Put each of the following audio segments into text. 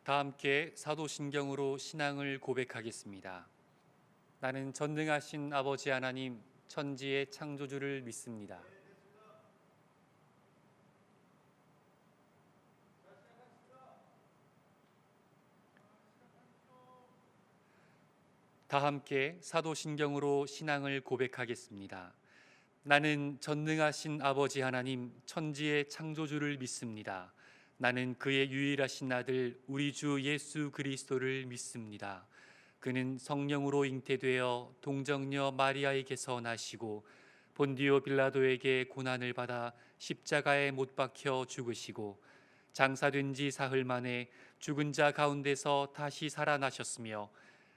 다 함께 사도신경으로 신앙을 고백하겠습니다. 나는 전능하신 아버지 하나님 천지의 창조주를 믿습니다. 다 함께 사도신경으로 신앙을 고백하겠습니다. 나는 전능하신 아버지 하나님 천지의 창조주를 믿습니다. 나는 그의 유일하신 아들 우리 주 예수 그리스도를 믿습니다. 그는 성령으로 잉태되어 동정녀 마리아에게서 나시고 본디오 빌라도에게 고난을 받아 십자가에 못 박혀 죽으시고 장사된 지 사흘 만에 죽은 자 가운데서 다시 살아나셨으며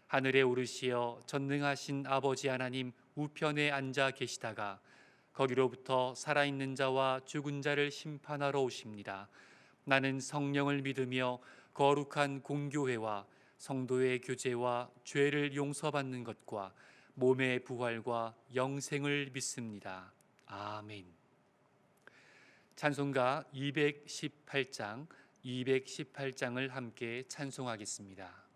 하늘에 오르시어 전능하신 아버지 하나님 우편에 앉아 계시다가 거기로부터 살아있는 자와 죽은 자를 심판하러 오십니다. 나는 성령을 믿으며 거룩한 공교회와 성도의 교제와 죄를 용서받는 것과 몸의 부활과 영생을 믿습니다. 아멘. 찬송가 218장을 함께 찬송하겠습니다.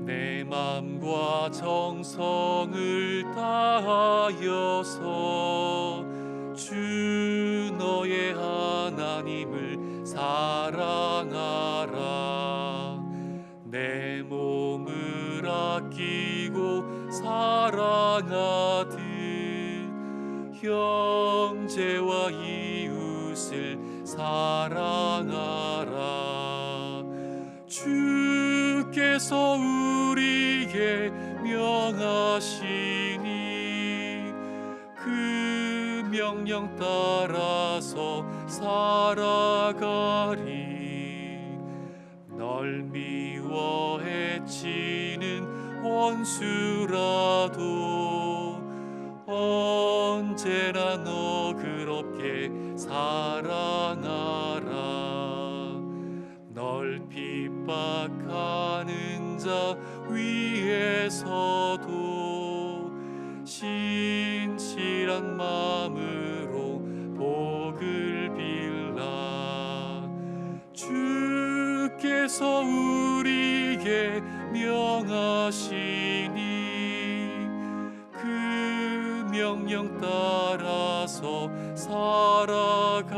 내 마음과 정성을 다하여서 주 너의 하나님을 사랑하라. 내 몸을 아끼고 사랑하듯 형제와 이웃을 사랑하라. 주께서 우리에게 명하시니 그 명령 따라서 살아가리. 널 미워 해치는 원수라도 언제나 너그럽게 사랑하라. 널 핍박하는 자 위에서도 신실한 마음으로 복을 빌라. 주께서 우리에게 명하시니 그 명령 따라서 살아가리.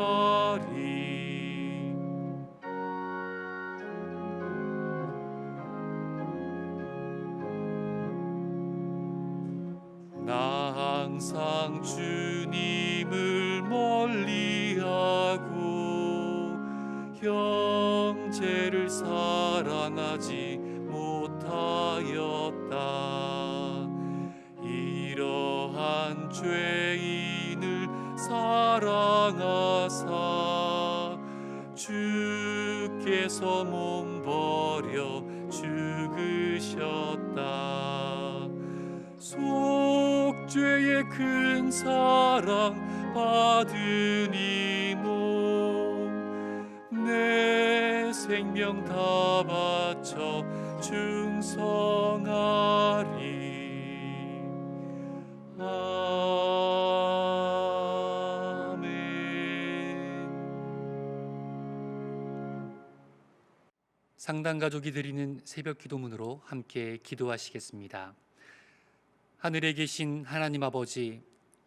나 항상 주님을 멀리하고 형제를 사랑하지 못하였다. 이러한 죄인을 사랑하사 주께서 몸 버려 죽으셨다. 속죄의 큰 사랑 받은 이 몸 내 생명 다 바쳐 충성하리. 아멘. 상당 가족이 드리는 새벽 기도문으로 함께 기도하시겠습니다. 하늘에 계신 하나님 아버지,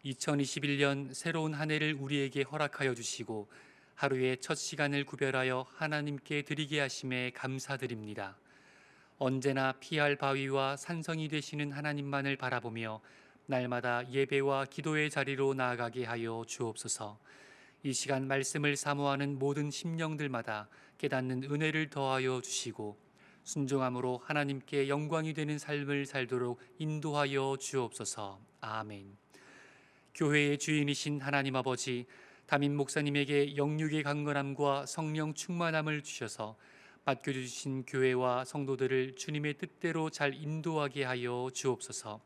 2021년 새로운 한 해를 우리에게 허락하여 주시고 하루의 첫 시간을 구별하여 하나님께 드리게 하심에 감사드립니다. 언제나 피할 바위와 산성이 되시는 하나님만을 바라보며 날마다 예배와 기도의 자리로 나아가게 하여 주옵소서. 이 시간 말씀을 사모하는 모든 심령들마다 깨닫는 은혜를 더하여 주시고 순종함으로 하나님께 영광이 되는 삶을 살도록 인도하여 주옵소서. 아멘. 교회의 주인이신 하나님 아버지, 담임 목사님에게 영육의 강건함과 성령 충만함을 주셔서 맡겨주신 교회와 성도들을 주님의 뜻대로 잘 인도하게 하여 주옵소서.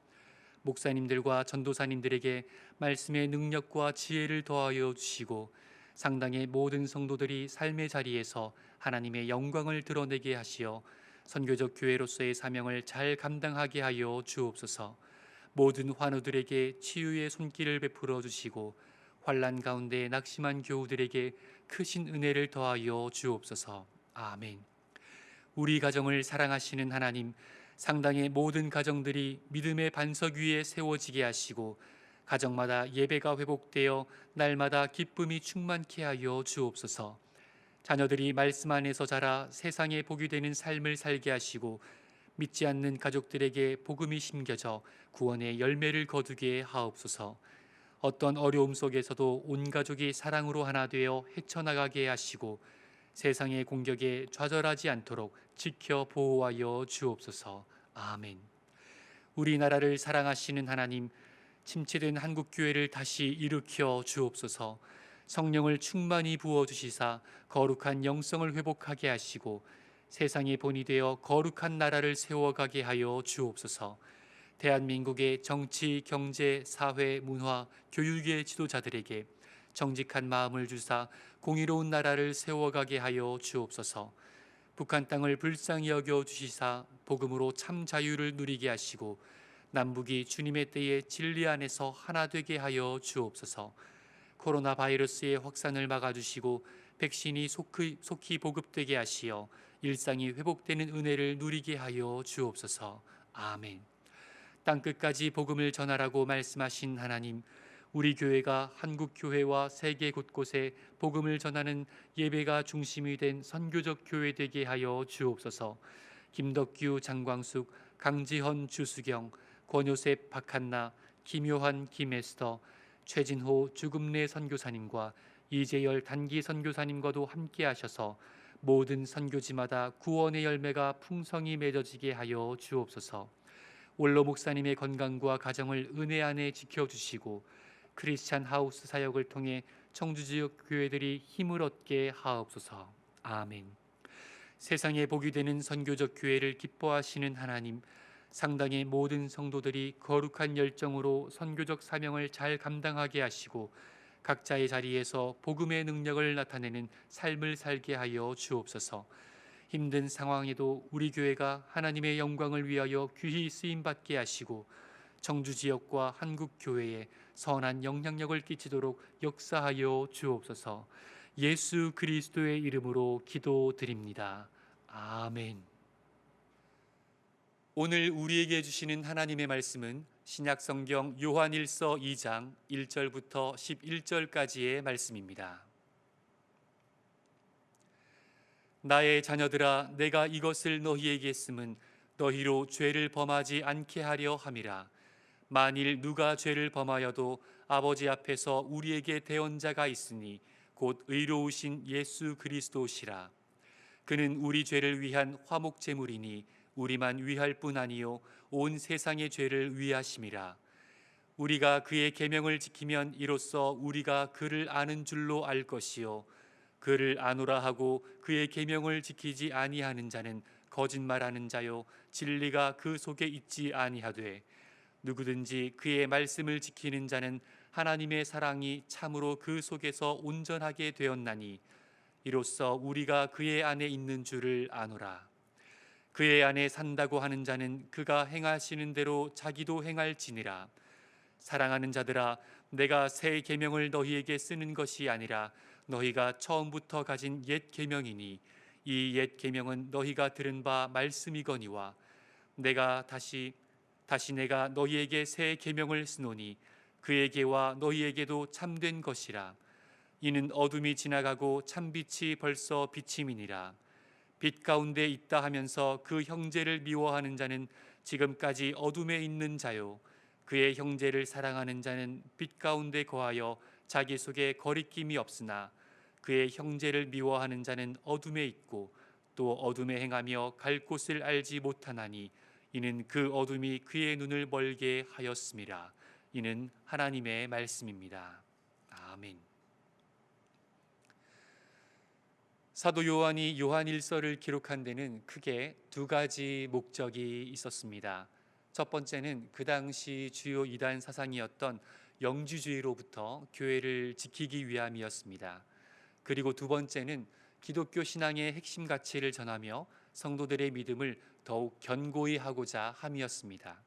목사님들과 전도사님들에게 말씀의 능력과 지혜를 더하여 주시고 상당의 모든 성도들이 삶의 자리에서 하나님의 영광을 드러내게 하시어 선교적 교회로서의 사명을 잘 감당하게 하여 주옵소서. 모든 환우들에게 치유의 손길을 베풀어 주시고 환난 가운데 낙심한 교우들에게 크신 은혜를 더하여 주옵소서. 아멘. 우리 가정을 사랑하시는 하나님, 상당의 모든 가정들이 믿음의 반석 위에 세워지게 하시고 가정마다 예배가 회복되어 날마다 기쁨이 충만케 하여 주옵소서. 자녀들이 말씀 안에서 자라 세상에 복이 되는 삶을 살게 하시고 믿지 않는 가족들에게 복음이 심겨져 구원의 열매를 거두게 하옵소서. 어떤 어려움 속에서도 온 가족이 사랑으로 하나 되어 헤쳐나가게 하시고 세상의 공격에 좌절하지 않도록 지켜 보호하여 주옵소서. 아멘. 우리나라를 사랑하시는 하나님, 침체된 한국 교회를 다시 일으켜 주옵소서. 성령을 충만히 부어 주시사 거룩한 영성을 회복하게 하시고 세상의 본이 되어 거룩한 나라를 세워가게 하여 주옵소서. 대한민국의 정치, 경제, 사회, 문화, 교육의 지도자들에게 정직한 마음을 주사 공의로운 나라를 세워가게 하여 주옵소서. 북한 땅을 불쌍히 여겨 주시사 복음으로 참 자유를 누리게 하시고 남북이 주님의 때에 진리 안에서 하나 되게 하여 주옵소서. 코로나 바이러스의 확산을 막아주시고 백신이 속히 보급되게 하시어 일상이 회복되는 은혜를 누리게 하여 주옵소서. 아멘. 땅끝까지 복음을 전하라고 말씀하신 하나님, 우리 교회가 한국 교회와 세계 곳곳에 복음을 전하는 예배가 중심이 된 선교적 교회 되게 하여 주옵소서. 김덕규, 장광숙, 강지헌, 주수경, 권요셉, 박한나, 김요한, 김에스더, 최진호, 주금래 선교사님과 이재열 단기 선교사님과도 함께 하셔서 모든 선교지마다 구원의 열매가 풍성히 맺어지게 하여 주옵소서. 원로 목사님의 건강과 가정을 은혜 안에 지켜주시고 크리스찬 하우스 사역을 통해 청주 지역 교회들이 힘을 얻게 하옵소서. 아멘. 세상에 복이 되는 선교적 교회를 기뻐하시는 하나님, 상당의 모든 성도들이 거룩한 열정으로 선교적 사명을 잘 감당하게 하시고 각자의 자리에서 복음의 능력을 나타내는 삶을 살게 하여 주옵소서. 힘든 상황에도 우리 교회가 하나님의 영광을 위하여 귀히 쓰임받게 하시고 청주 지역과 한국 교회에 선한 영향력을 끼치도록 역사하여 주옵소서. 예수 그리스도의 이름으로 기도드립니다. 아멘. 오늘 우리에게 주시는 하나님의 말씀은 신약성경 요한일서 2장 1절부터 11절까지의 말씀입니다. 나의 자녀들아, 내가 이것을 너희에게 쓰면 너희로 죄를 범하지 않게 하려 함이라. 만일 누가 죄를 범하여도 아버지 앞에서 우리에게 대언자가 있으니 곧 의로우신 예수 그리스도시라. 그는 우리 죄를 위한 화목 제물이니 우리만 위할 뿐 아니요 온 세상의 죄를 위하심이라. 우리가 그의 계명을 지키면 이로써 우리가 그를 아는 줄로 알 것이요 그를 아노라 하고 그의 계명을 지키지 아니하는 자는 거짓말하는 자요 진리가 그 속에 있지 아니하되 누구든지 그의 말씀을 지키는 자는 하나님의 사랑이 참으로 그 속에서 온전하게 되었나니 이로써 우리가 그의 안에 있는 줄을 아노라. 그의 안에 산다고 하는 자는 그가 행하시는 대로 자기도 행할지니라. 사랑하는 자들아, 내가 새 계명을 너희에게 쓰는 것이 아니라 너희가 처음부터 가진 옛 계명이니 이 옛 계명은 너희가 들은 바 말씀이거니와 다시 내가 너희에게 새 계명을 쓰노니 그에게와 너희에게도 참된 것이라. 이는 어둠이 지나가고 참빛이 벌써 비침이니라. 빛 가운데 있다 하면서 그 형제를 미워하는 자는 지금까지 어둠에 있는 자요 그의 형제를 사랑하는 자는 빛 가운데 거하여 자기 속에 거리낌이 없으나 그의 형제를 미워하는 자는 어둠에 있고 또 어둠에 행하며 갈 곳을 알지 못하나니 이는 그 어둠이 그의 눈을 멀게 하였음이라. 이는 하나님의 말씀입니다. 아멘. 사도 요한이 요한일서를 기록한 데는 크게 두 가지 목적이 있었습니다. 첫 번째는 그 당시 주요 이단 사상이었던 영주주의로부터 교회를 지키기 위함이었습니다. 그리고 두 번째는 기독교 신앙의 핵심 가치를 전하며 성도들의 믿음을 더욱 견고히 하고자 함이었습니다.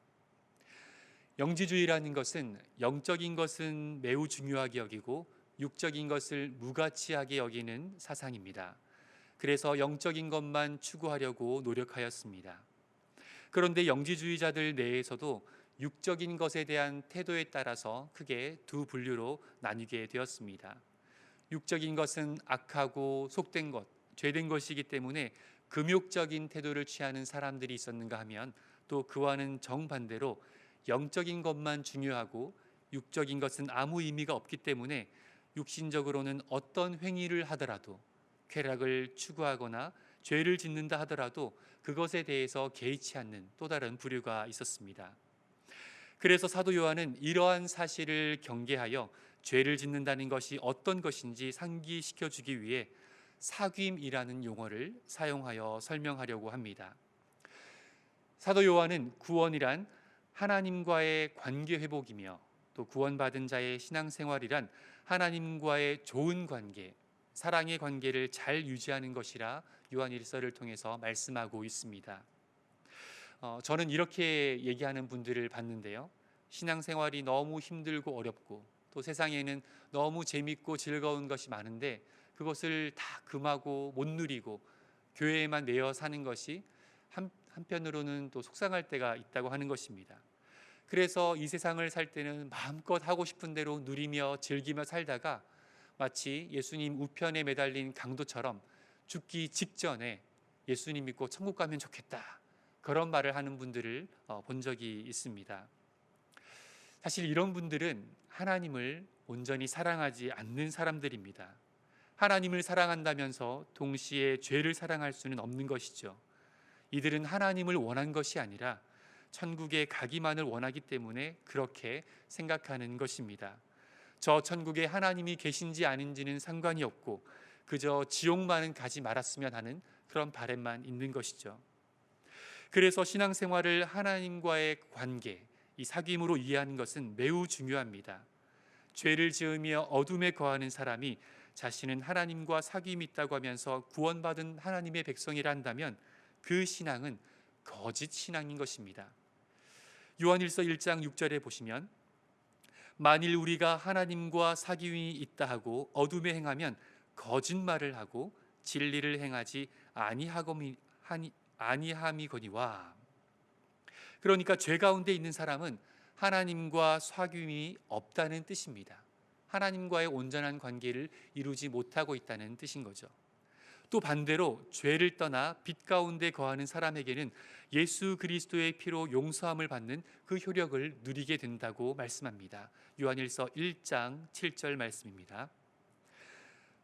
영지주의라는 것은 영적인 것은 매우 중요하게 여기고 육적인 것을 무가치하게 여기는 사상입니다. 그래서 영적인 것만 추구하려고 노력하였습니다. 그런데 영지주의자들 내에서도 육적인 것에 대한 태도에 따라서 크게 두 분류로 나뉘게 되었습니다. 육적인 것은 악하고 속된 것, 죄된 것이기 때문에 금욕적인 태도를 취하는 사람들이 있었는가 하면 또 그와는 정반대로 영적인 것만 중요하고 육적인 것은 아무 의미가 없기 때문에 육신적으로는 어떤 행위를 하더라도 쾌락을 추구하거나 죄를 짓는다 하더라도 그것에 대해서 개의치 않는 또 다른 부류가 있었습니다. 그래서 사도 요한은 이러한 사실을 경계하여 죄를 짓는다는 것이 어떤 것인지 상기시켜 주기 위해 사귐이라는 용어를 사용하여 설명하려고 합니다. 사도 요한은 구원이란 하나님과의 관계 회복이며 또 구원받은 자의 신앙생활이란 하나님과의 좋은 관계, 사랑의 관계를 잘 유지하는 것이라 요한일서를 통해서 말씀하고 있습니다. 저는 이렇게 얘기하는 분들을 봤는데요. 신앙생활이 너무 힘들고 어렵고 또 세상에는 너무 재밌고 즐거운 것이 많은데 그것을 다 금하고 못 누리고 교회에만 매여 사는 것이 한편으로는 또 속상할 때가 있다고 하는 것입니다. 그래서 이 세상을 살 때는 마음껏 하고 싶은 대로 누리며 즐기며 살다가 마치 예수님 우편에 매달린 강도처럼 죽기 직전에 예수님 믿고 천국 가면 좋겠다, 그런 말을 하는 분들을 본 적이 있습니다. 사실 이런 분들은 하나님을 온전히 사랑하지 않는 사람들입니다. 하나님을 사랑한다면서 동시에 죄를 사랑할 수는 없는 것이죠. 이들은 하나님을 원한 것이 아니라 천국에 가기만을 원하기 때문에 그렇게 생각하는 것입니다. 저 천국에 하나님이 계신지 아닌지는 상관이 없고 그저 지옥만은 가지 말았으면 하는 그런 바람만 있는 것이죠. 그래서 신앙생활을 하나님과의 관계, 이 사귐으로 이해하는 것은 매우 중요합니다. 죄를 지으며 어둠에 거하는 사람이 자신은 하나님과 사귐이 있다고 하면서 구원받은 하나님의 백성이라 한다면 그 신앙은 거짓 신앙인 것입니다. 요한일서 1장 6절에 보시면 만일 우리가 하나님과 사귐이 있다 하고 어둠에 행하면 거짓말을 하고 진리를 행하지 아니함이거니와. 그러니까 죄 가운데 있는 사람은 하나님과 사귐이 없다는 뜻입니다. 하나님과의 온전한 관계를 이루지 못하고 있다는 뜻인 거죠. 또 반대로 죄를 떠나 빛 가운데 거하는 사람에게는 예수 그리스도의 피로 용서함을 받는 그 효력을 누리게 된다고 말씀합니다. 요한일서 1장 7절 말씀입니다.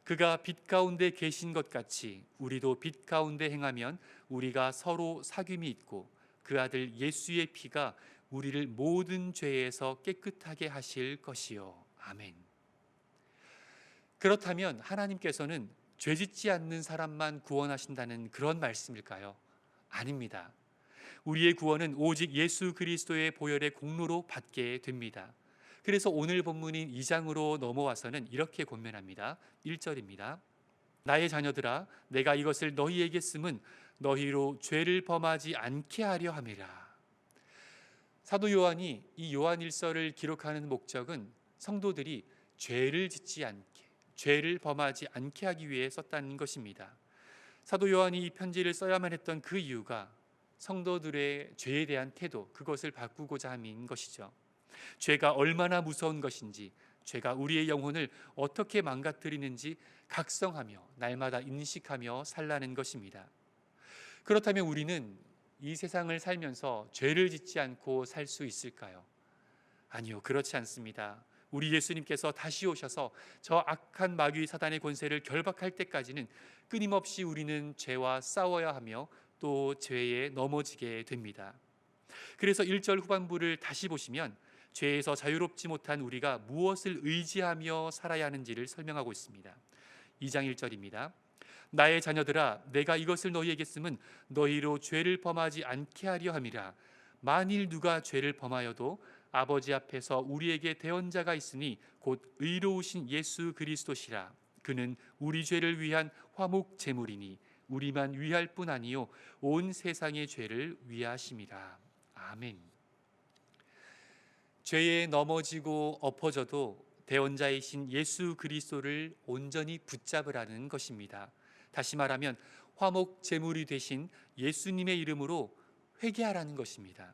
그가 빛 가운데 계신 것 같이 우리도 빛 가운데 행하면 우리가 서로 사귐이 있고 그 아들 예수의 피가 우리를 모든 죄에서 깨끗하게 하실 것이요. 아멘. 그렇다면 하나님께서는 죄짓지 않는 사람만 구원하신다는 그런 말씀일까요? 아닙니다. 우리의 구원은 오직 예수 그리스도의 보혈의 공로로 받게 됩니다. 그래서 오늘 본문인 2장으로 넘어와서는 이렇게 권면합니다. 1절입니다. 나의 자녀들아, 내가 이것을 너희에게 쓰면 너희로 죄를 범하지 않게 하려 함이라. 사도 요한이 이 요한일서를 기록하는 목적은 성도들이 죄를 짓지 않게, 죄를 범하지 않게 하기 위해 썼다는 것입니다. 사도 요한이 이 편지를 써야만 했던 그 이유가 성도들의 죄에 대한 태도, 그것을 바꾸고자 함인 것이죠. 죄가 얼마나 무서운 것인지, 죄가 우리의 영혼을 어떻게 망가뜨리는지 각성하며 날마다 인식하며 살라는 것입니다. 그렇다면 우리는 이 세상을 살면서 죄를 짓지 않고 살 수 있을까요? 아니요, 그렇지 않습니다. 우리 예수님께서 다시 오셔서 저 악한 마귀 사단의 권세를 결박할 때까지는 끊임없이 우리는 죄와 싸워야 하며 또 죄에 넘어지게 됩니다. 그래서 1절 후반부를 다시 보시면 죄에서 자유롭지 못한 우리가 무엇을 의지하며 살아야 하는지를 설명하고 있습니다. 2장 1절입니다. 나의 자녀들아, 내가 이것을 너희에게 쓰면 너희로 죄를 범하지 않게 하려 함이라. 만일 누가 죄를 범하여도 아버지 앞에서 우리에게 대언자가 있으니 곧 의로우신 예수 그리스도시라. 그는 우리 죄를 위한 화목 제물이니 우리만 위할 뿐 아니요 온 세상의 죄를 위하심이라. 아멘. 죄에 넘어지고 엎어져도 대원자이신 예수 그리스도를 온전히 붙잡으라는 것입니다. 다시 말하면 화목 제물이 되신 예수님의 이름으로 회개하라는 것입니다.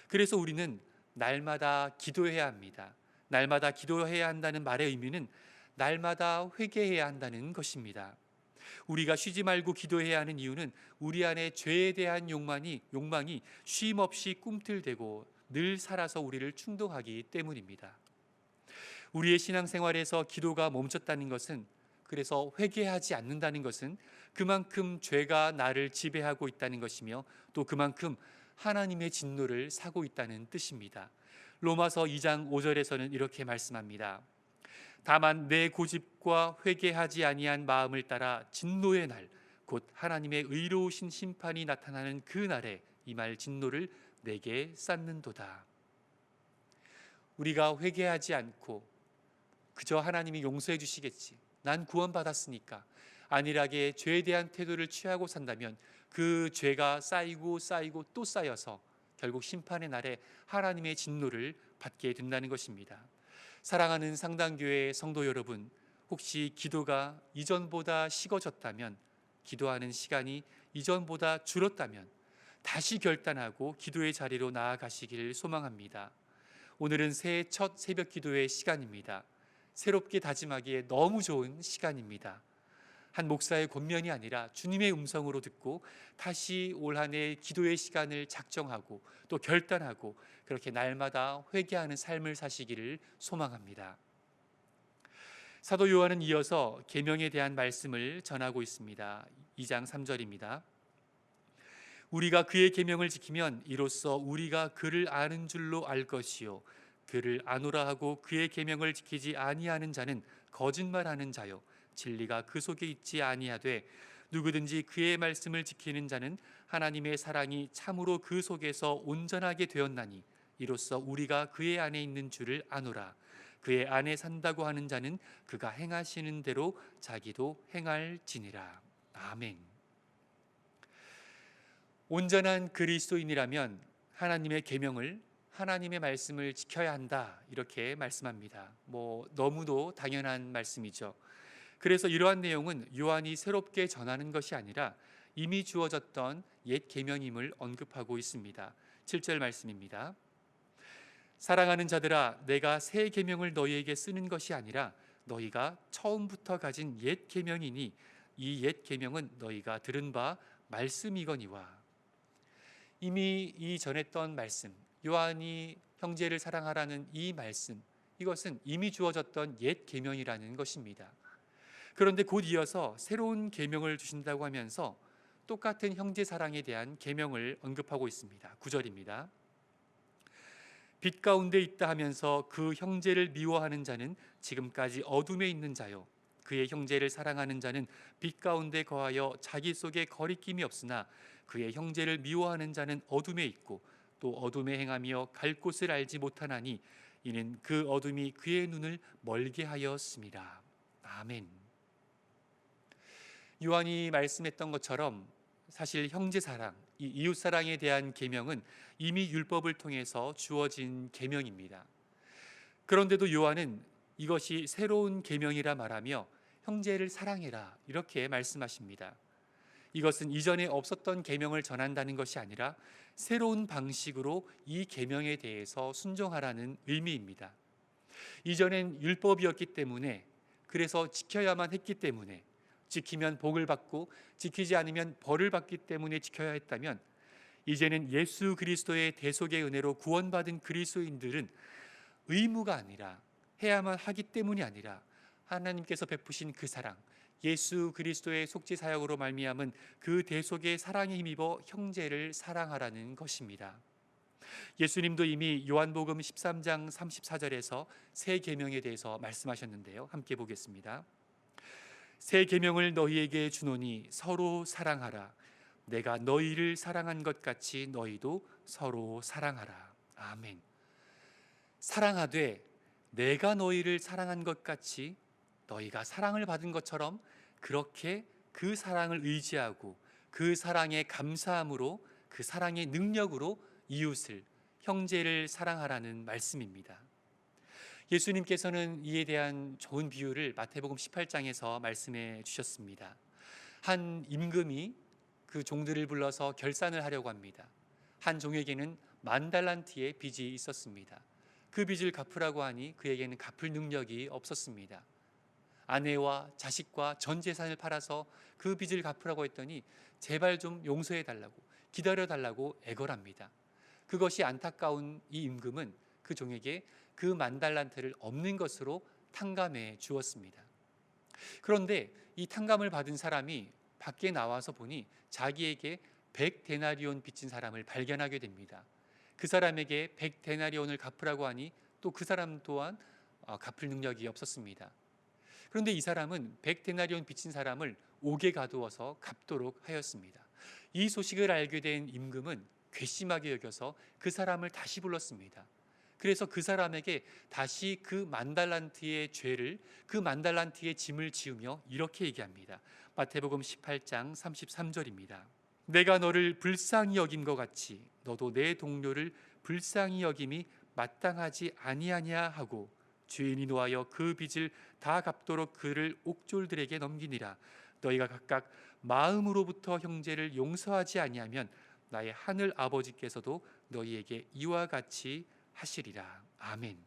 그래서 우리는 날마다 기도해야 합니다. 날마다 기도해야 한다는 말의 의미는 날마다 회개해야 한다는 것입니다. 우리가 쉬지 말고 기도해야 하는 이유는 우리 안에 죄에 대한 욕망이 쉼 없이 꿈틀대고 늘 살아서 우리를 충동하기 때문입니다. 우리의 신앙생활에서 기도가 멈췄다는 것은, 그래서 회개하지 않는다는 것은 그만큼 죄가 나를 지배하고 있다는 것이며 또 그만큼 하나님의 진노를 사고 있다는 뜻입니다. 로마서 2장 5절에서는 이렇게 말씀합니다. 다만 내 고집과 회개하지 아니한 마음을 따라 진노의 날, 곧 하나님의 의로우신 심판이 나타나는 그 날에 이 말 진노를 내게 쌓는도다. 우리가 회개하지 않고 그저 하나님이 용서해 주시겠지, 난 구원받았으니까 안일하게 죄에 대한 태도를 취하고 산다면 그 죄가 쌓이고 또 쌓여서 결국 심판의 날에 하나님의 진노를 받게 된다는 것입니다. 사랑하는 상당교회 성도 여러분, 혹시 기도가 이전보다 식어졌다면, 기도하는 시간이 이전보다 줄었다면 다시 결단하고 기도의 자리로 나아가시기를 소망합니다. 오늘은 새해 첫 새벽 기도의 시간입니다. 새롭게 다짐하기에 너무 좋은 시간입니다. 한 목사의 권면이 아니라 주님의 음성으로 듣고 다시 올 한 해 기도의 시간을 작정하고 또 결단하고 그렇게 날마다 회개하는 삶을 사시기를 소망합니다. 사도 요한은 이어서 계명에 대한 말씀을 전하고 있습니다. 2장 3절입니다. 우리가 그의 계명을 지키면 이로써 우리가 그를 아는 줄로 알 것이요 그를 아노라 하고 그의 계명을 지키지 아니하는 자는 거짓말하는 자요 진리가 그 속에 있지 아니하되 누구든지 그의 말씀을 지키는 자는 하나님의 사랑이 참으로 그 속에서 온전하게 되었나니 이로써 우리가 그의 안에 있는 줄을 아노라. 그의 안에 산다고 하는 자는 그가 행하시는 대로 자기도 행할지니라. 아멘. 온전한 그리스도인이라면 하나님의 계명을, 하나님의 말씀을 지켜야 한다, 이렇게 말씀합니다. 너무도 당연한 말씀이죠. 그래서 이러한 내용은 요한이 새롭게 전하는 것이 아니라 이미 주어졌던 옛 계명임을 언급하고 있습니다. 7절 말씀입니다. 사랑하는 자들아, 내가 새 계명을 너희에게 쓰는 것이 아니라 너희가 처음부터 가진 옛 계명이니 이 옛 계명은 너희가 들은 바 말씀이거니와. 이미 이 전했던 말씀, 요한이 형제를 사랑하라는 이 말씀, 이것은 이미 주어졌던 옛 계명이라는 것입니다. 그런데 곧 이어서 새로운 계명을 주신다고 하면서 똑같은 형제 사랑에 대한 계명을 언급하고 있습니다. 9절입니다. 빛 가운데 있다 하면서 그 형제를 미워하는 자는 지금까지 어둠에 있는 자요 그의 형제를 사랑하는 자는 빛 가운데 거하여 자기 속에 거리낌이 없으나 그의 형제를 미워하는 자는 어둠에 있고 또 어둠에 행하며 갈 곳을 알지 못하나니 이는 그 어둠이 그의 눈을 멀게 하였습니다. 아멘. 요한이 말씀했던 것처럼 사실 형제 사랑, 이 이웃 사랑에 대한 계명은 이미 율법을 통해서 주어진 계명입니다. 그런데도 요한은 이것이 새로운 계명이라 말하며 형제를 사랑해라 이렇게 말씀하십니다. 이것은 이전에 없었던 계명을 전한다는 것이 아니라 새로운 방식으로 이 계명에 대해서 순종하라는 의미입니다. 이전엔 율법이었기 때문에, 그래서 지켜야만 했기 때문에, 지키면 복을 받고 지키지 않으면 벌을 받기 때문에 지켜야 했다면, 이제는 예수 그리스도의 대속의 은혜로 구원받은 그리스도인들은 의무가 아니라 해야만 하기 때문이 아니라 하나님께서 베푸신 그 사랑, 예수 그리스도의 속죄 사역으로 말미암은 그 대속의 사랑에 힘입어 형제를 사랑하라는 것입니다. 예수님도 이미 요한복음 13장 34절에서 새 계명에 대해서 말씀하셨는데요. 함께 보겠습니다. 새 계명을 너희에게 주노니 서로 사랑하라. 내가 너희를 사랑한 것 같이 너희도 서로 사랑하라. 아멘. 사랑하되 내가 너희를 사랑한 것 같이 너희가 사랑을 받은 것처럼 그렇게 그 사랑을 의지하고 그 사랑에 감사함으로 그 사랑의 능력으로 이웃을, 형제를 사랑하라는 말씀입니다. 예수님께서는 이에 대한 좋은 비유를 마태복음 18장에서 말씀해 주셨습니다. 한 임금이 그 종들을 불러서 결산을 하려고 합니다. 한 종에게는 10,000달란트의 빚이 있었습니다. 그 빚을 갚으라고 하니 그에게는 갚을 능력이 없었습니다. 아내와 자식과 전 재산을 팔아서 그 빚을 갚으라고 했더니 제발 좀 용서해 달라고, 기다려 달라고 애걸합니다. 그것이 안타까운 이 임금은 그 종에게 그 10,000달란트를 없는 것으로 탕감해 주었습니다. 그런데 이 탕감을 받은 사람이 밖에 나와서 보니 자기에게 100데나리온 빚진 사람을 발견하게 됩니다. 그 사람에게 100데나리온을 갚으라고 하니 또 그 사람 또한 갚을 능력이 없었습니다. 그런데 이 사람은 100데나리온 빚진 사람을 옥에 가두어서 갚도록 하였습니다. 이 소식을 알게 된 임금은 괘씸하게 여겨서 그 사람을 다시 불렀습니다. 그래서 그 사람에게 다시 그 10,000달란트의 죄를, 그 10,000달란트의 짐을 지으며 이렇게 얘기합니다. 마태복음 18장 33절입니다. 내가 너를 불쌍히 여김과 같이 너도 내 동료를 불쌍히 여김이 마땅하지 아니하냐 하고 주인이 노하여 그 빚을 다 갚도록 그를 옥졸들에게 넘기니라. 너희가 각각 마음으로부터 형제를 용서하지 아니하면 나의 하늘 아버지께서도 너희에게 이와 같이 하시리라. 아멘.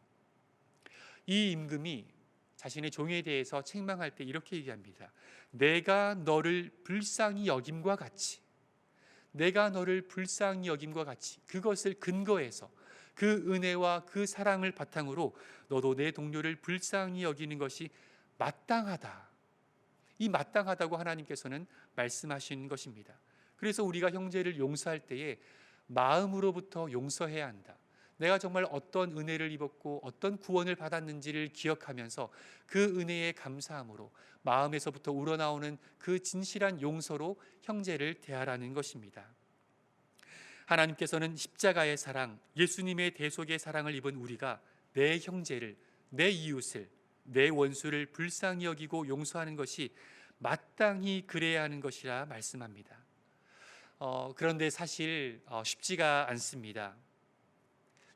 이 임금이 자신의 종에 대해서 책망할 때 이렇게 얘기합니다. 내가 너를 불쌍히 여김과 같이, 내가 너를 불쌍히 여김과 같이, 그것을 근거해서 그 은혜와 그 사랑을 바탕으로 너도 내 동료를 불쌍히 여기는 것이 마땅하다. 이 마땅하다고 하나님께서는 말씀하신 것입니다. 그래서 우리가 형제를 용서할 때에 마음으로부터 용서해야 한다. 내가 정말 어떤 은혜를 입었고 어떤 구원을 받았는지를 기억하면서 그 은혜에 감사함으로 마음에서부터 우러나오는 그 진실한 용서로 형제를 대하라는 것입니다. 하나님께서는 십자가의 사랑, 예수님의 대속의 사랑을 입은 우리가 내 형제를, 내 이웃을, 내 원수를 불쌍히 여기고 용서하는 것이 마땅히 그래야 하는 것이라 말씀합니다. 그런데 사실 쉽지가 않습니다.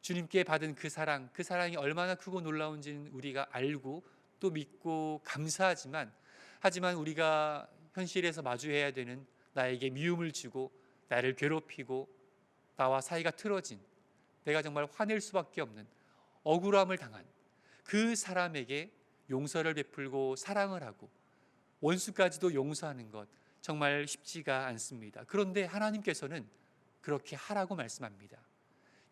주님께 받은 그 사랑이 얼마나 크고 놀라운지는 우리가 알고 또 믿고 감사하지만, 하지만 우리가 현실에서 마주해야 되는 나에게 미움을 주고 나를 괴롭히고 나와 사이가 틀어진, 내가 정말 화낼 수밖에 없는 억울함을 당한 그 사람에게 용서를 베풀고 사랑을 하고 원수까지도 용서하는 것 정말 쉽지가 않습니다. 그런데 하나님께서는 그렇게 하라고 말씀합니다.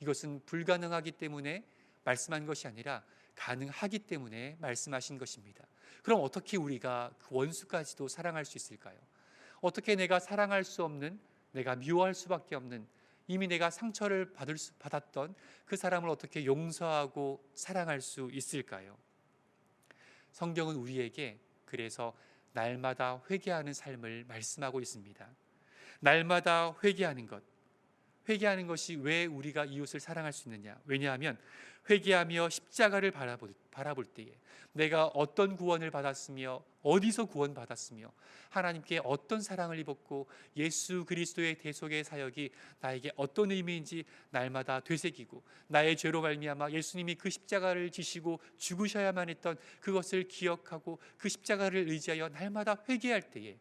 이것은 불가능하기 때문에 말씀한 것이 아니라 가능하기 때문에 말씀하신 것입니다. 그럼 어떻게 우리가 그 원수까지도 사랑할 수 있을까요? 어떻게 내가 사랑할 수 없는, 내가 미워할 수밖에 없는, 이미 내가 상처를 받았던 그 사람을 어떻게 용서하고 사랑할 수 있을까요? 성경은 우리에게 그래서 날마다 회개하는 삶을 말씀하고 있습니다. 날마다 회개하는 것. 회개하는 것이 왜 우리가 이웃을 사랑할 수 있느냐? 왜냐하면 회개하며 십자가를 바라볼 때에 내가 어떤 구원을 받았으며 어디서 구원받았으며 하나님께 어떤 사랑을 입었고 예수 그리스도의 대속의 사역이 나에게 어떤 의미인지 날마다 되새기고 나의 죄로 말미암아 예수님이 그 십자가를 지시고 죽으셔야만 했던 그것을 기억하고 그 십자가를 의지하여 날마다 회개할 때에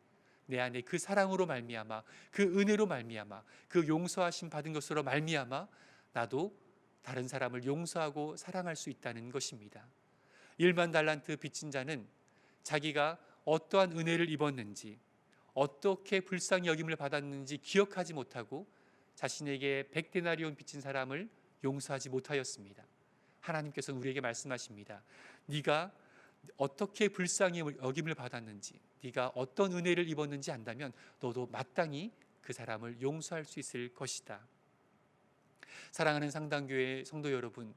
내 안에 그 사랑으로 말미암아, 그 은혜로 말미암아, 그 용서하심 받은 것으로 말미암아 나도 다른 사람을 용서하고 사랑할 수 있다는 것입니다. 10,000달란트 빚진 자는 자기가 어떠한 은혜를 입었는지, 어떻게 불쌍히 여김을 받았는지 기억하지 못하고 자신에게 100데나리온 빚진 사람을 용서하지 못하였습니다. 하나님께서는 우리에게 말씀하십니다. 네가 어떻게 불쌍히 여김을 받았는지, 네가 어떤 은혜를 입었는지 안다면 너도 마땅히 그 사람을 용서할 수 있을 것이다. 사랑하는 상당교회 성도 여러분,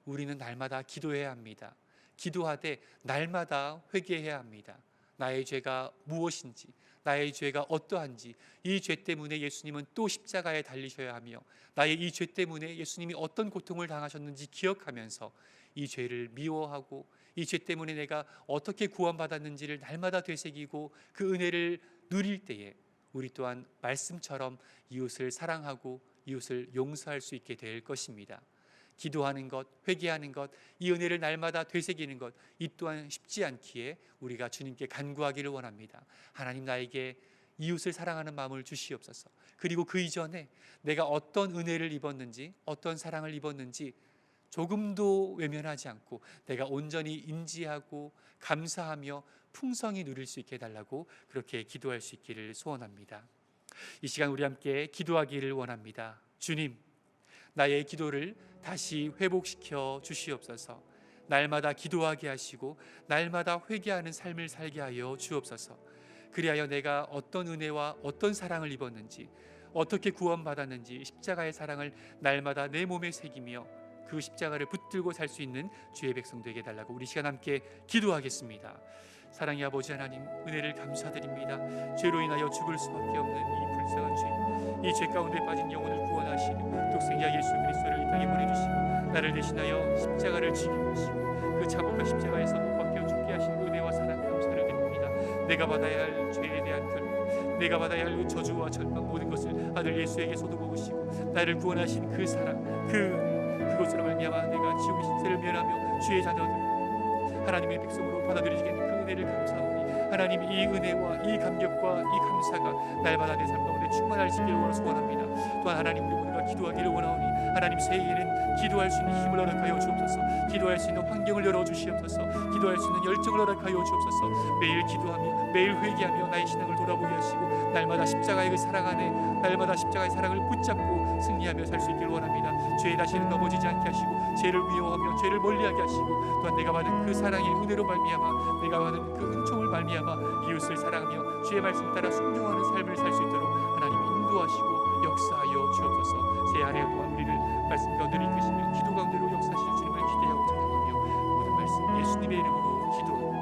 우리는 날마다 기도해야 합니다. 기도하되 날마다 회개해야 합니다. 나의 죄가 무엇인지, 나의 죄가 어떠한지, 이 죄 때문에 예수님은 또 십자가에 달리셔야 하며 나의 이 죄 때문에 예수님이 어떤 고통을 당하셨는지 기억하면서 이 죄를 미워하고 이 죄 때문에 내가 어떻게 구원받았는지를 날마다 되새기고 그 은혜를 누릴 때에 우리 또한 말씀처럼 이웃을 사랑하고 이웃을 용서할 수 있게 될 것입니다. 기도하는 것, 회개하는 것, 이 은혜를 날마다 되새기는 것, 이 또한 쉽지 않기에 우리가 주님께 간구하기를 원합니다. 하나님, 나에게 이웃을 사랑하는 마음을 주시옵소서. 그리고 그 이전에 내가 어떤 은혜를 입었는지, 어떤 사랑을 입었는지 조금도 외면하지 않고 내가 온전히 인지하고 감사하며 풍성히 누릴 수 있게 해달라고 그렇게 기도할 수 있기를 소원합니다. 이 시간 우리 함께 기도하기를 원합니다. 주님, 나의 기도를 다시 회복시켜 주시옵소서. 날마다 기도하게 하시고 날마다 회개하는 삶을 살게 하여 주옵소서. 그리하여 내가 어떤 은혜와 어떤 사랑을 입었는지, 어떻게 구원받았는지 십자가의 사랑을 날마다 내 몸에 새기며 그 십자가를 붙들고 살 수 있는 주의 백성 되게 해달라고 우리 시간 함께 기도하겠습니다. 사랑의 아버지 하나님, 은혜를 감사드립니다. 죄로 인하여 죽을 수밖에 없는 이 불쌍한 죄, 이 죄 가운데 빠진 영혼을 구원하시는 독생자 예수 그리스도를 이 땅에 보내주시고 나를 대신하여 십자가를 지게 하시고 그 참혹한 십자가에서 못 박혀 죽게 하신 은혜와 사랑 감사를 드립니다. 내가 받아야 할 죄에 대한 결론, 내가 받아야 할 저주와 절망 모든 것을 아들 예수에게 쏟아부으시고 나를 구원하신 그 사랑, 그 은혜, 그것으로 말미암아 내가 지옥의 신세를 면하며 주의 자녀들 하나님의 백성으로 받아들이시겠는 그 은혜를 감사하오니 하나님, 이 은혜와 이 감격과 이 감사가 날마다 내 삶 가운데 충만할 수 있기를 소원합니다. 또한 하나님, 우리 모두가 기도하기를 원하오니 하나님, 새해에는 기도할 수 있는 힘을 허락하여 주옵소서. 기도할 수 있는 환경을 열어주시옵소서. 기도할 수 있는 열정을 허락하여 주옵소서. 매일 기도하며 매일 회개하며 나의 신앙을 돌아보게 하시고 날마다 십자가의 그 사랑 안에 날마다 십자가의 사랑을 붙잡고 승리하며 살 수 있기를 원합니다. 죄에 다시는 넘어지지 않게 하시고 죄를 미워하며 죄를 멀리하게 하시고 또한 내가 받은 그 사랑의 은혜로 말미암아 내가 받은 그 은총을 말미암아 이웃을 사랑하며 주의 말씀 따라 순종하는 삶을 살 수 있도록 하나님 인도하시고 역사하여 주옵소서. 새해 한 해 동안 우리를 말씀 가운데로 이끄시며 기도 가운데로 역사하실 주님을 기대하고 찬양하며 모든 말씀 예수님의 이름으로 기도합니다.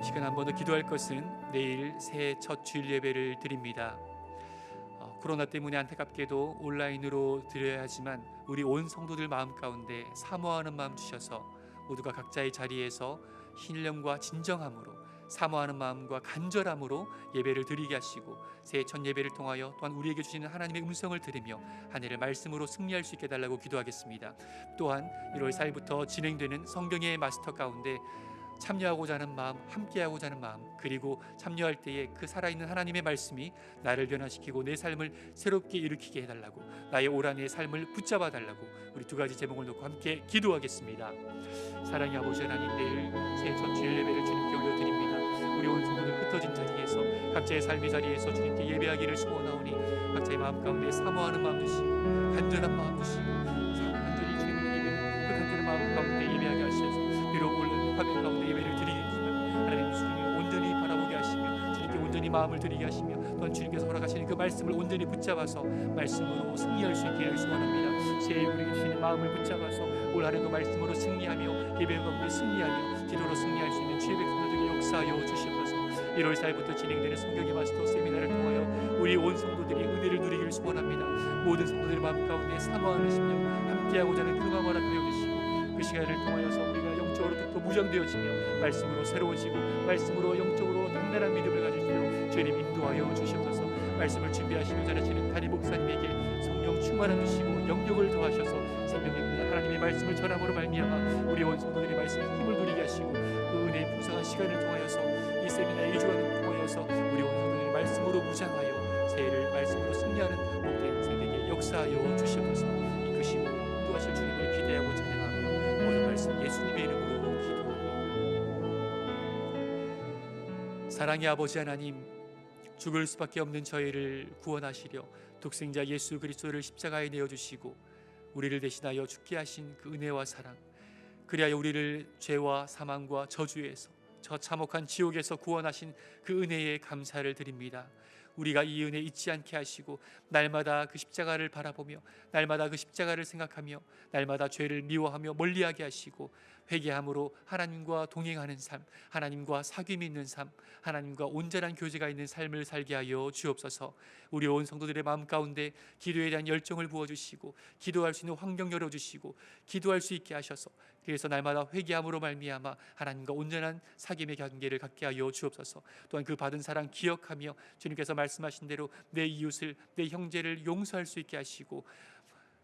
시간 한 번 더 기도할 것은 내일 새해 첫 주일 예배를 드립니다. 코로나 때문에 안타깝게도 온라인으로 드려야 하지만 우리 온 성도들 마음 가운데 사모하는 마음 주셔서 모두가 각자의 자리에서 신령과 진정함으로 사모하는 마음과 간절함으로 예배를 드리게 하시고 새해 첫 예배를 통하여 또한 우리에게 주시는 하나님의 음성을 들으며 한 해를 말씀으로 승리할 수 있게 해달라고 기도하겠습니다. 또한 1월 4일부터 진행되는 성경의 마스터 가운데 참여하고자 하는 마음, 함께하고자 하는 마음, 그리고 참여할 때에 그 살아있는 하나님의 말씀이 나를 변화시키고 내 삶을 새롭게 일으키게 해달라고, 나의 올 한 해의 삶을 붙잡아 달라고 우리 두 가지 제목을 놓고 함께 기도하겠습니다. 사랑의 아버지 하나님, 내일 새해 첫 주일 예배를 주님께 올려드립니다. 우리 온 성도들 흩어진 자리에서 각자의 삶의 자리에서 주님께 예배하기를 소원하오니 각자의 마음 가운데 사모하는 마음 주시고 간절한 마음 주시고 간절히 주님을 예배를 그 간절한 마음 가운데 예배하게 하셔서 비록 올라오는 화면 가운데 예배를 드리겠지만 하나님 주님을 온전히 바라보게 하시며 주님께 온전히 마음을 드리게 하시며 또한 주님께서 허락하시는 그 말씀을 온전히 붙잡아서 말씀으로 승리할 수 있게 소원합니다. 새해 우리에게 주시는 마음을 붙잡아서 올 한해도 말씀으로 승리하며 예배 가운데 승리하며 기도로 승리할 수 있는 주의 백성들에게 역사하여 주시옵소서. 1월 4일부터 진행되는 성경의 마스터 세미나를 통하여 우리 온 성도들이 은혜를 누리기를 소원합니다. 모든 성도들의 마음 가운데 사모하는 심령 함께하고자 하는 그 마음 허락하여 주시고 그 시간을 통하여서 우리가 영적으로 또 무장되어지며 말씀으로 새로워지고 말씀으로 영적으로 단단한 믿음을 가질 수 있도록 주님 인도하여 주시옵소서. 말씀을 준비하시며 잘하시는 다리 목사님에게 성령 충만함 주시고 영역을 더하셔서 생명의 그 하나님의 말씀을 전함으로 말미암아 우리 온 성도들의 말씀에 힘을 누리게 하시고 그 은혜의 풍성한 시간을 통하여서 이 세미나 2주간을 통하여서 우리 온 성도들의 말씀으로 무장하여 새해를 말씀으로 승리하는 복된 세대에게 역사하여 주시옵소서. 이끄시고 인도하실 주님을 기대하고 찬양하며 모든 말씀 예수님의 이름으로 기도합니다. 사랑의 아버지 하나님, 죽을 수밖에 없는 저희를 구원하시려 독생자 예수 그리스도를 십자가에 내어주시고 우리를 대신하여 죽게 하신 그 은혜와 사랑, 그리하여 우리를 죄와 사망과 저주에서 저 참혹한 지옥에서 구원하신 그 은혜에 감사를 드립니다. 우리가 이 은혜 잊지 않게 하시고 날마다 그 십자가를 바라보며 날마다 그 십자가를 생각하며 날마다 죄를 미워하며 멀리하게 하시고 회개함으로 하나님과 동행하는 삶, 하나님과 사귐이 있는 삶, 하나님과 온전한 교제가 있는 삶을 살게 하여 주옵소서. 우리 온 성도들의 마음 가운데 기도에 대한 열정을 부어주시고 기도할 수 있는 환경 열어주시고 기도할 수 있게 하셔서 그래서 날마다 회개함으로 말미암아 하나님과 온전한 사귐의 관계를 갖게 하여 주옵소서. 또한 그 받은 사랑 기억하며 주님께서 말씀하신 대로 내 이웃을, 내 형제를 용서할 수 있게 하시고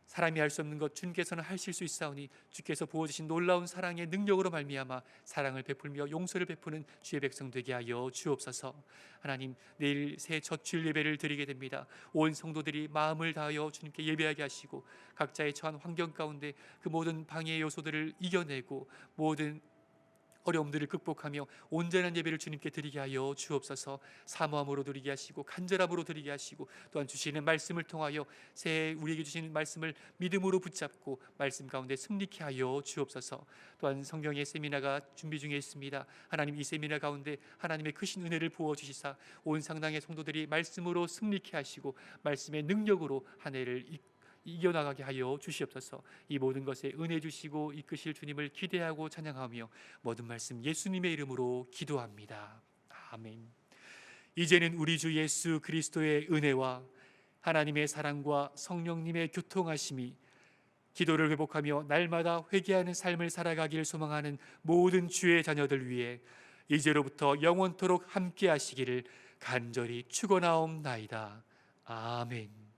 사람이 할 수 없는 것 주님께서는 하실 수 있사오니 주께서 부어주신 놀라운 사랑의 능력으로 말미암아 사랑을 베풀며 용서를 베푸는 주의 백성 되게 하여 주옵소서. 하나님, 내일 새 첫 주일 예배를 드리게 됩니다. 온 성도들이 마음을 다하여 주님께 예배하게 하시고 각자의 처한 환경 가운데 그 모든 방해의 요소들을 이겨내고 모든 어려움들을 극복하며 온전한 예배를 주님께 드리게 하여 주옵소서. 사모함으로 드리게 하시고 간절함으로 드리게 하시고 또한 주시는 말씀을 통하여 새해 우리에게 주시는 말씀을 믿음으로 붙잡고 말씀 가운데 승리케 하여 주옵소서. 또한 성경의 세미나가 준비 중에 있습니다. 하나님, 이 세미나 가운데 하나님의 크신 은혜를 부어주시사 온 상당의 성도들이 말씀으로 승리케 하시고 말씀의 능력으로 한 해를 이겨나가게 하여 주시옵소서. 이 모든 것에 은혜 주시고 이끄실 주님을 기대하고 찬양하며 모든 말씀 예수님의 이름으로 기도합니다. 아멘. 이제는 우리 주 예수 그리스도의 은혜와 하나님의 사랑과 성령님의 교통하심이 기도를 회복하며 날마다 회개하는 삶을 살아가기를 소망하는 모든 주의 자녀들 위해 이제로부터 영원토록 함께 하시기를 간절히 축원하옵나이다. 아멘.